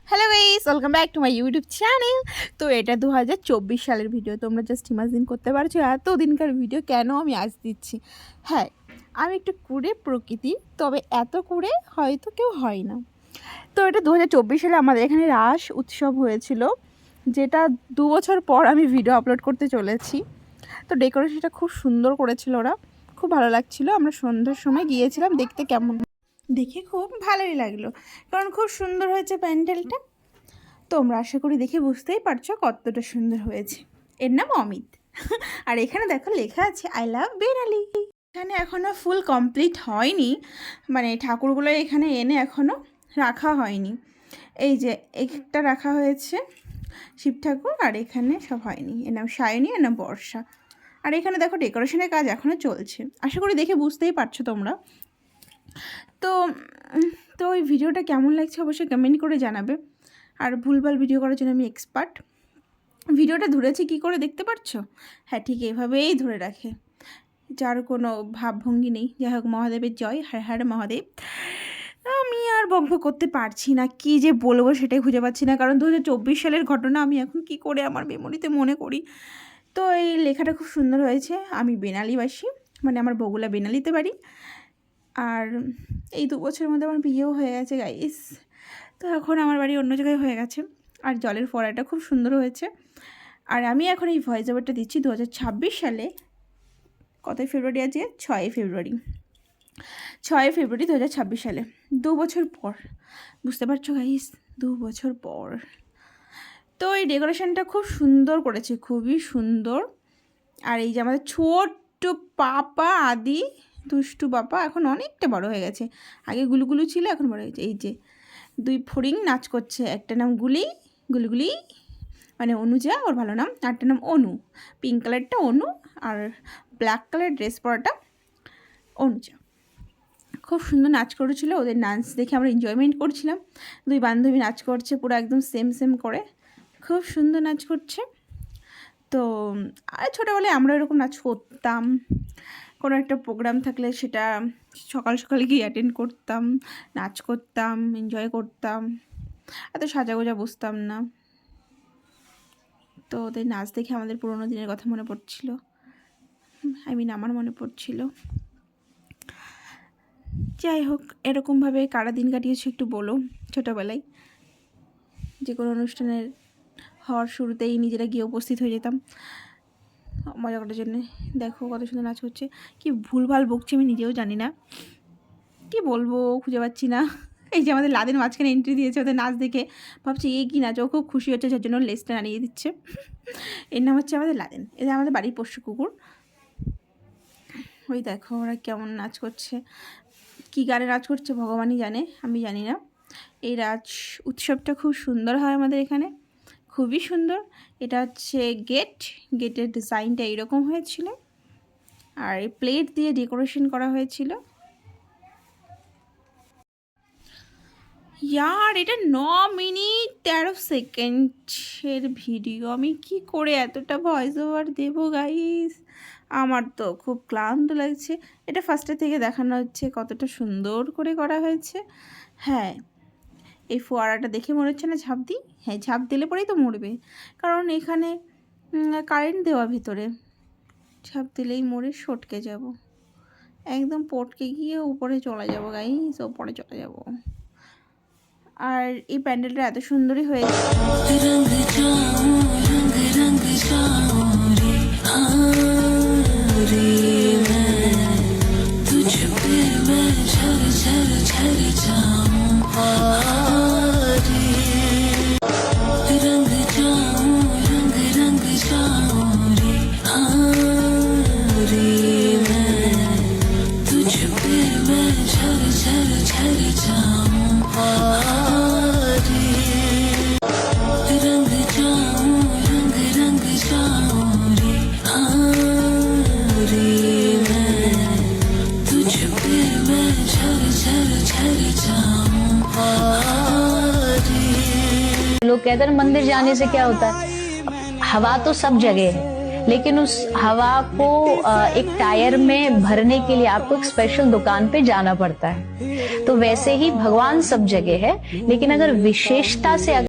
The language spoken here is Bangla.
Hello guys, welcome back to my YouTube channel. তো এটা 2024 সালের ভিডিও। তোমরা জাস্ট ইমাজিন করতে পারছো এত দিনকার ভিডিও কেন আমি আজ দিচ্ছি। হ্যাঁ, আমি একটু কুড়ে প্রকৃতি, তবে এত কুড়ে হয়তো কেউ হয় না। তো এটা 2024 সালে আমাদের এখানে রাস উৎসব হয়েছিল, যেটা 2 বছর পর আমি ভিডিও আপলোড করতে চলেছি। তো ডেকোরেশনটা খুব সুন্দর করেছিল ওরা, খুব ভালো লাগছিলো। আমরা সন্ধ্যার সময় গিয়েছিলাম দেখতে, কেমন দেখে খুব ভালোই লাগলো, কারণ খুব সুন্দর হয়েছে প্যান্ডেলটা। তোমরা আশা করি দেখে বুঝতেই পারছো কতটা সুন্দর হয়েছে। এর নাম অমিত। আর এখানে দেখো লেখা আছে আই লাভ বেনালি। এখানে এখনও ফুল কমপ্লিট হয়নি, মানে ঠাকুরগুলো এখানে এনে এখনও রাখা হয়নি। এই যে একটা রাখা হয়েছে শিব ঠাকুর, আর এখানে সব হয়নি। এর নাম সায়নী, এর নাম বর্ষা। আর এখানে দেখো ডেকোরেশনের কাজ এখনও চলছে। আশা করি দেখে বুঝতেই পারছো তোমরা। তো তো ওই ভিডিওটা কেমন লাগছে অবশ্যই কমেন্ট করে জানাবে। আর ভুলভাল ভিডিও করার জন্য আমি এক্সপার্ট। ভিডিওটা ধরেছি কি করে দেখতে পাচ্ছো? হ্যাঁ, ঠিক এভাবেই ধরে রাখে, যার কোনো ভাবভঙ্গি নেই। যাই হোক, মহাদেবের জয়, হর হর মহাদেব। আমি আর বকব করতে পারছি না, কি যে বলবো সেটাই খুঁজে পাচ্ছি না, কারণ 2024 সালের ঘটনা আমি এখন কি করে আমার মেমোরিতে মনে করি। তো এই লেখাটা খুব সুন্দর হয়েছে। আমি বেনালিবাসী, মানে আমার বগুলা বেনালিতে বাড়ি। আর এই 2 বছরের মধ্যে আমার বিয়েও হয়ে গেছে গাইস। তো এখন আমার বাড়ি অন্য জায়গায় হয়ে গেছে। আর জলের ফোয়ারাটা খুব সুন্দর হয়েছে। আর আমি এখন এই ভয়েস ওভারটা দিচ্ছি 2026 সালে। কতই ফেব্রুয়ারি আছে? 6 ফেব্রুয়ারি। 6 ফেব্রুয়ারি 2026 সালে, 2 বছর পর। বুঝতে পারছো গাইস, 2 বছর পর। তো এই ডেকোরেশনটা খুব সুন্দর করেছে, খুবই সুন্দর। আর এই যে আমাদের ছোট্ট পাপা আদি দুষ্টু পাপা এখন অনেকটা বড় হয়ে গেছে। আগে গুলুগুলু ছিল, এখন বড় হয়েছে। এই যে 2 ফড়িং নাচ করছে, একটা নাম গুলগুলি মানে অনুজা, ওর ভালো নাম। আরটার নাম অনু। পিঙ্ক কালারটা অনু, আর ব্ল্যাক কালার ড্রেস পরাটা অনুজা। খুব সুন্দর নাচ করেছিল। ওদের নাচ দেখে আমরা এনজয়মেন্ট করছিলাম। 2 বান্ধবী নাচ করছে পুরো একদম সেম সেম করে, খুব সুন্দর নাচ করছে। তো আর ছোটোবেলায় আমরা এরকম নাচ করতাম। কোনো একটা প্রোগ্রাম থাকলে সেটা সকাল সকালে গিয়ে অ্যাটেন্ড করতাম, নাচ করতাম, এনজয় করতাম। এত সাজাগোজা বসতাম না। তো ওদের নাচ দেখে আমাদের পুরোনো দিনের কথা মনে পড়ছিল। আমার মনে পড়ছিল। যাই হোক, এরকমভাবে কারা দিন কাটিয়েছি একটু বলো ছোটোবেলায়। যে কোনো অনুষ্ঠানের হওয়ার শুরুতেই নিজেরা গিয়ে উপস্থিত হয়ে যেতাম মজা করার জন্যে। দেখো কত সুন্দর নাচ হচ্ছে। কি ভুলভাল বকছি আমি নিজেও জানি না, কি বলবো খুঁজে পাচ্ছি না। এই যে আমাদের লাদেন মাঝখানে এন্ট্রি দিয়েছে, ওদের নাচ দেখে ভাবছি এই কী নাচ। ও খুব খুশি হচ্ছে, যার জন্য লেজটা নাড়িয়ে দিচ্ছে। এর নাম হচ্ছে আমাদের লাদেন, এদের আমাদের বাড়ির পোষ্য কুকুর। ওই দেখো ওরা কেমন নাচ করছে, কী গানে নাচ করছে ভগবানই জানে, আমি জানি না। এই রাজ উৎসবটা খুব সুন্দর হয় আমাদের এখানে, খুবই সুন্দর। এটা হচ্ছে গেটের ডিজাইনটা এইরকম হয়েছিল, আর এই প্লেট দিয়ে ডেকোরেশন করা হয়েছিল। ইয়ার এটা 9 মিনিট 13 সেকেন্ডের ভিডিও। আমি কি করে এতটা ভয়েস ওভার দেবো গাইস? আমার তো খুব ক্লান্ত লাগছে। এটা ফার্স্টের থেকে দেখানো হচ্ছে কতটা সুন্দর করে করা হয়েছে। হ্যাঁ, এই ফোয়ারাটা দেখে মনে হচ্ছে না ঝাঁপ দিই? হ্যাঁ, ঝাঁপ দিলে পরেই তো মরবে, কারণ এখানে কারেন্ট দেওয়া ভিতরে। ঝাঁপ দিলেই মরে সটকে যাব, একদম পটকে গিয়ে উপরে চলে যাব গাইস, উপরে চলে যাব। আর এই প্যান্ডেলটা এত সুন্দরই হয়েছে। लोग कहते हैं मंदिर जाने से क्या होता है, हवा तो सब जगह है, लेकिन उस हवा को एक टायर में भरने के लिए आपको एक स्पेशल दुकान पे जाना पड़ता है। तो वैसे ही भगवान सब जगह है, लेकिन अगर विशेषता से